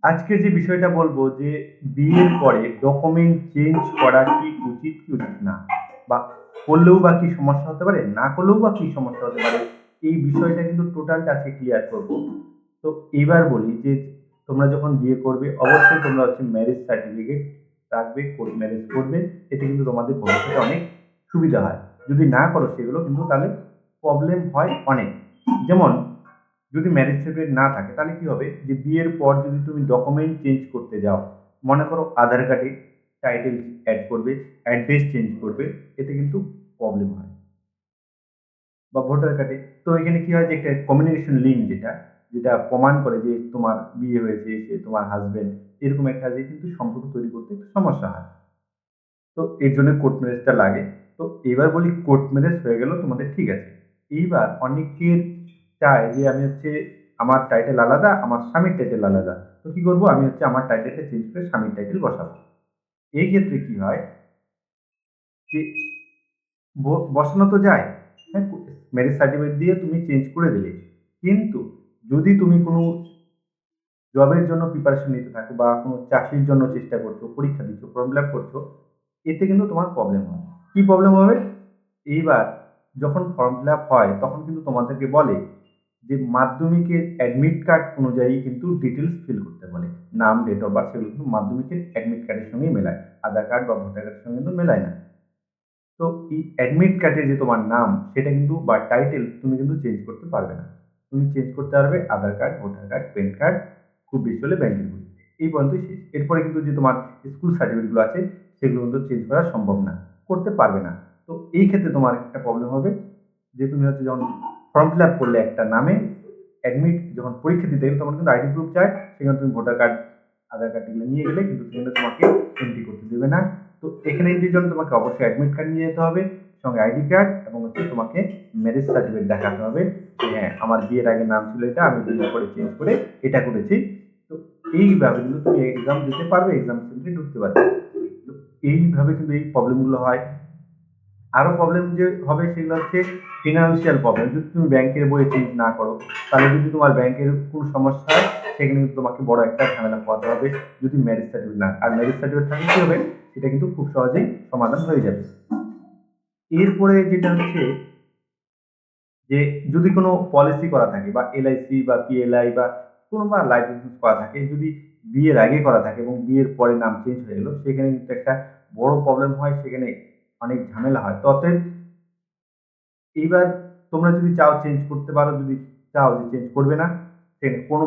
আজকের যে বিষয়টা বলবো যে বিয়ের পরে ডকুমেন্ট চেঞ্জ করা কি উচিত কি উচিত না? বা করলেও বা কি সমস্যা হতে পারে? না করলেও বা কি সমস্যা হতে পারে? এই বিষয়টা কিন্তু টোটালটা আজকে ক্লিয়ার করব। তো এবার বলি যে তোমরা যখন বিয়ে করবে অবশ্যই তোমরা হচ্ছে ম্যারেজ সার্টিফিকেট রাখবে, কোর্ট ম্যারেজ করবে। এতে কিন্তু তোমাদের ভবিষ্যতে অনেক সুবিধা হয়। যদি না করো সেগুলো কিন্তু তাহলে প্রবলেম হয় অনেক। যেমন যদি ম্যারেজ সার্টিফিকেট না থাকে তাহলে কি হবে যে বিয়ের পর যদি তুমি ডকুমেন্ট চেঞ্জ করতে যাও, মনে করো আধার কার্ডে টাইটেল অ্যাড করবে, অ্যাড্রেস চেঞ্জ করবে, এতে কিন্তু প্রবলেম হয়। বা ভোটার কার্ডে তো এখানে কি হয় যে একটা কমিউনিকেশন লিঙ্ক যেটা প্রমাণ করে যে তোমার বিয়ে হয়েছে, সে তোমার হাসব্যান্ড, এরকম একটা যে কিন্তু সম্পর্ক তৈরি করতে একটু সমস্যা হয়। তো এর জন্য কোর্ট ম্যারেজটা লাগে। তো এবার বলি কোর্ট ম্যারেজ হয়ে গেল তোমাদের ঠিক আছে। এইবার অনেকের চায় যে আমি হচ্ছে আমার টাইটেল আলাদা, আমার স্বামীর টাইটেল আলাদা। তো কি করব? আমি হচ্ছে আমার টাইটেলটা চেঞ্জ করে স্বামীর টাইটেল বসাবো। এই ক্ষেত্রে কি হয় যে বসানো তো যায়, হ্যাঁ? ম্যারেজ সার্টিফিকেট দিয়ে তুমি চেঞ্জ করে দিলে। কিন্তু যদি তুমি কোনো জবের জন্য প্রিপারেশন নিতে থাকো বা কোনো চাকরির জন্য চেষ্টা করছো, পরীক্ষা দিচ্ছ, ফর্ম ফিল আপ করছো, এতে কিন্তু তোমার প্রবলেম হয়। কি প্রবলেম হবে? এইবার যখন ফর্ম ফিল আপ হয় তখন কিন্তু তোমাদেরকে বলে যে মাধ্যমিকের অ্যাডমিট কার্ড অনুযায়ী কিন্তু ডিটেইলস ফিল করতে বলে। নাম, ডেট অফ বার্থ সেগুলো কিন্তু মাধ্যমিকের অ্যাডমিট কার্ডের সঙ্গেই মেলায়। আধার কার্ড বা ভোটার কার্ডের সঙ্গে কিন্তু মেলায় না। তো এই অ্যাডমিট কার্ডের যে তোমার নাম সেটা কিন্তু বা টাইটেল তুমি কিন্তু চেঞ্জ করতে পারবে না। তুমি চেঞ্জ করতে পারবে Aadhaar card, voter card, PAN card, খুব বেশি হলে ব্যাংকের বই। এই পর্যন্তই শেষ। এরপরে কিন্তু যে তোমার স্কুল সার্টিফিকেট গুলো আছে সেগুলো কিন্তু চেঞ্জ করা সম্ভব না। করতে পারবে না। তো এই ক্ষেত্রে তোমার একটা প্রবলেম হবে যে তুমি হচ্ছে যখন ফর্ম ফিল আপ করলে একটা নামে অ্যাডমিট যখন পরীক্ষা দিতে গেলে তখন কিন্তু আইডি প্রুফ চায়। সেখানে তুমি ভোটার কার্ড, আধার কার্ড এগুলো নিয়ে গেলে কিন্তু সেখানে তোমাকে এন্ট্রি করতে দেবে না। তো এখানে এন্ট্রির জন্য তোমাকে অবশ্যই অ্যাডমিট কার্ড নিয়ে যেতে হবে, সঙ্গে আইডি কার্ড এবং হচ্ছে তোমাকে ম্যারেজ সার্টিফিকেট দেখাতে হবে যে হ্যাঁ, আমার বিয়ের আগে নাম ছিল এটা, আমি বিয়ের পরে চেঞ্জ করে এটা করেছি। তো এইভাবে কিন্তু তুমি এক্সাম দিতে পারবে, এক্সাম সেন্টারে ঢুকতে পারবে। তো এইভাবে কিন্তু এই প্রবলেমগুলো হয়। আরো প্রবলেম যে হবে সেগুলো হচ্ছে ফিনান্সিয়াল প্রবলেম। যদি তুমি ব্যাংকের বই চেঞ্জ না করো, তাহলে যদি তোমার ব্যাংকের কোনো সমস্যা হয়, সেখানে কিন্তু তোমাকে বড় একটা ঝামেলা পোহাতে হবে যদি ম্যারেজ সার্টিফিকেট না। আর ম্যারেজ সার্টিফিকেট থাকলে কি হবে? সেটা কিন্তু খুব সহজেই সমাধান হয়ে যাবে। এরপরে যেটা হচ্ছে যে যদি কোনো পলিসি করা থাকে বা এলআইসি বা পিএলআই বা কোনো বা লাইফ ইন্সুরেন্স করা থাকে, যদি বিয়ের আগে করা থাকে এবং বিয়ের পরে নাম চেঞ্জ হয়ে গেল, সেখানে কিন্তু একটা বড় প্রবলেম হয়, সেখানে অনেক ঝামেলা হয়। তো অতএব এইবার তোমরা যদি চাও চেঞ্জ করতে পারো, যদি চাও যে চেঞ্জ করবে না, সেখানে কোনো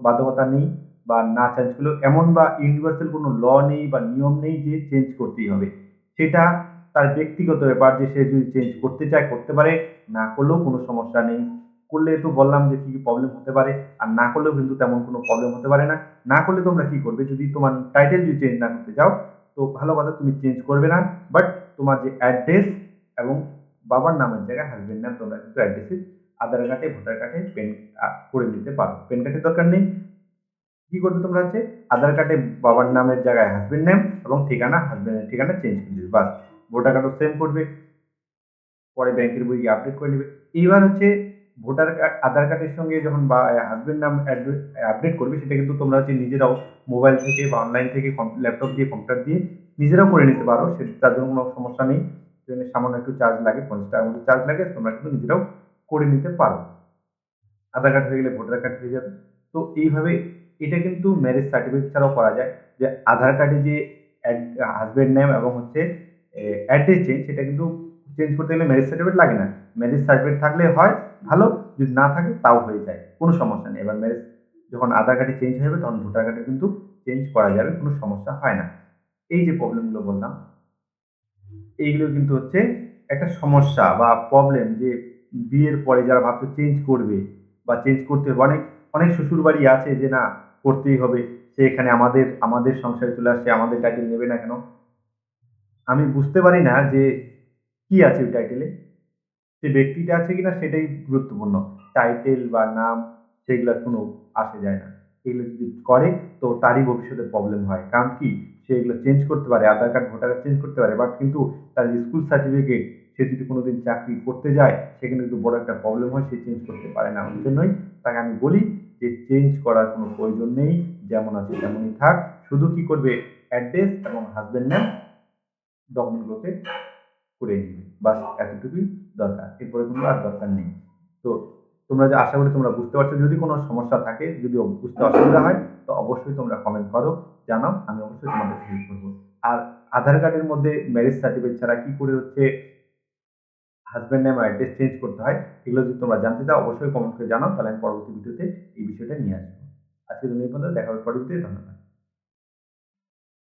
বাধ্যকতা নেই বা না চেঞ্জ করলেও এমন বা ইউনিভার্সাল কোনো ল নেই বা নিয়ম নেই যে চেঞ্জ করতেই হবে। সেটা তার ব্যক্তিগত ব্যাপার যে সে যদি চেঞ্জ করতে চায় করতে পারে, না করলেও কোনো সমস্যা নেই। করলে তো বললাম যে কি, কি প্রবলেম হতে পারে, আর না করলেও কিন্তু তেমন কোনো প্রবলেম হতে পারে না। না করলে তোমরা কি করবে? যদি তোমার টাইটেল যদি চেঞ্জ না করতে চাও, তো ভালো কথা তুমি চেঞ্জ করবে না। বাট তোমার যে অ্যাড্রেস এবং বাবার নামের জায়গায় হাসব্যান্ড নাম তোমরা কিন্তু অ্যাড্রেসে আধার কার্ডে, ভোটার কার্ডে করে নিতে পারো। প্যান কার্ডের দরকার নেই। কি করবে তোমরা হচ্ছে আধার কার্ডে বাবার নামের জায়গায় হাসব্যান্ড নেম এবং ঠিকানা হাসব্যান্ডের ঠিকানা চেঞ্জ করে দিবে। বাস। ভোটার কার্ডও সেম করবে। পরে ব্যাংকের বই গিয়ে আপডেট করে নেবে। এইবার হচ্ছে ভোটার কার্ড, আধার কার্ডের সঙ্গে যখন বা হাসব্যান্ড নাম আপডেট করবে সেটা কিন্তু তোমরা হচ্ছে নিজেরাও মোবাইল থেকে বা অনলাইন থেকে ল্যাপটপ দিয়ে, কম্পিউটার দিয়ে নিজেরাও করে নিতে পারো। তার জন্য কোনো সমস্যা নেই। সেখানে সামান্য একটু চার্জ লাগে, ৳৫০ মতো চার্জ লাগে। তোমরা কিন্তু নিজেরাও করে নিতে পারো। আধার কার্ড হয়ে গেলে ভোটার কার্ড হয়ে যাবে। তো এইভাবে এটা কিন্তু ম্যারেজ সার্টিফিকেট ছাড়াও করা যায়। যে আধার কার্ডে যে অ্যাড হাসব্যান্ড নেম এবং হচ্ছে অ্যাড্রেস চেঞ্জ, সেটা কিন্তু চেঞ্জ করতে গেলে ম্যারেজ সার্টিফিকেট লাগে না। ম্যারেজ সার্টিফিকেট থাকলে হয় ভালো, যদি না থাকে তাও হয়ে যায়। কোনো সমস্যা নেই। এবার ম্যারেজ যখন আধার কার্ডে চেঞ্জ হয়ে যাবে তখন ভোটার কার্ডে কিন্তু চেঞ্জ করা যাবে। কোনো সমস্যা হয় না। এই যে প্রবলেমগুলো বললাম, এইগুলো কিন্তু হচ্ছে একটা সমস্যা বা প্রবলেম যে বিয়ের পরে যারা ভাবছে চেঞ্জ করবে বা চেঞ্জ করতে হবে। অনেক অনেক শ্বশুরবাড়ি আছে যে না করতেই হবে। সে এখানে আমাদের সংসারে চলে আসছে, আমাদের টাইটেল নেবে না কেন? আমি বুঝতে পারি না যে কি আছে ওই টাইটেলে? সে ব্যক্তিটা আছে কিনা সেটাই গুরুত্বপূর্ণ। টাইটেল বা নাম সেগুলার কোনো আসে যায় না। এগুলো যদি করে তো তারই ভবিষ্যতে প্রবলেম হয়। কারণ কি? সে এগুলো চেঞ্জ করতে পারে, আধার কার্ড, ভোটার কার্ড চেঞ্জ করতে পারে। বাট কিন্তু তার স্কুল সার্টিফিকেট সে যদি কোনোদিন চাকরি করতে যায় সেখানে কিন্তু বড় একটা প্রবলেম হয়, সে চেঞ্জ করতে পারে না। ওই জন্যই তাকে আমি বলি যে চেঞ্জ করার কোনো প্রয়োজন নেই, যেমন আছে তেমনই থাক, শুধু কি করবে অ্যাড্রেস এবং হাজব্যান্ড নেম ডকুমেন্টগুলোতে করে নিবে, বাস এতটুকুই দরকার, এরপরে কোনো আর দরকার নেই। তো তোমরা যে আশা করি তোমরা বুঝতে পারছো, যদি কোনো সমস্যা থাকে, যদি বুঝতে অসুবিধা হয় তো অবশ্যই তোমরা কমেন্ট করো, জানাও, আমি অবশ্যই তোমাদের হেল্প করবো। আর আধার কার্ডের মধ্যে ম্যারেজ সার্টিফিকেট ছাড়া কি করে হচ্ছে হাজব্যান্ড নেম আর অ্যাড্রেস চেঞ্জ করতে হয়, এগুলো যদি তোমরা জানতে চাও অবশ্যই কমেন্ট করে জানাও, তাহলে আমি পরবর্তী ভিডিওতে এই বিষয়টা নিয়ে আসবো। আজকের জন্য এই পর্যন্ত, দেখা হবে পরবর্তীতে, ধন্যবাদ।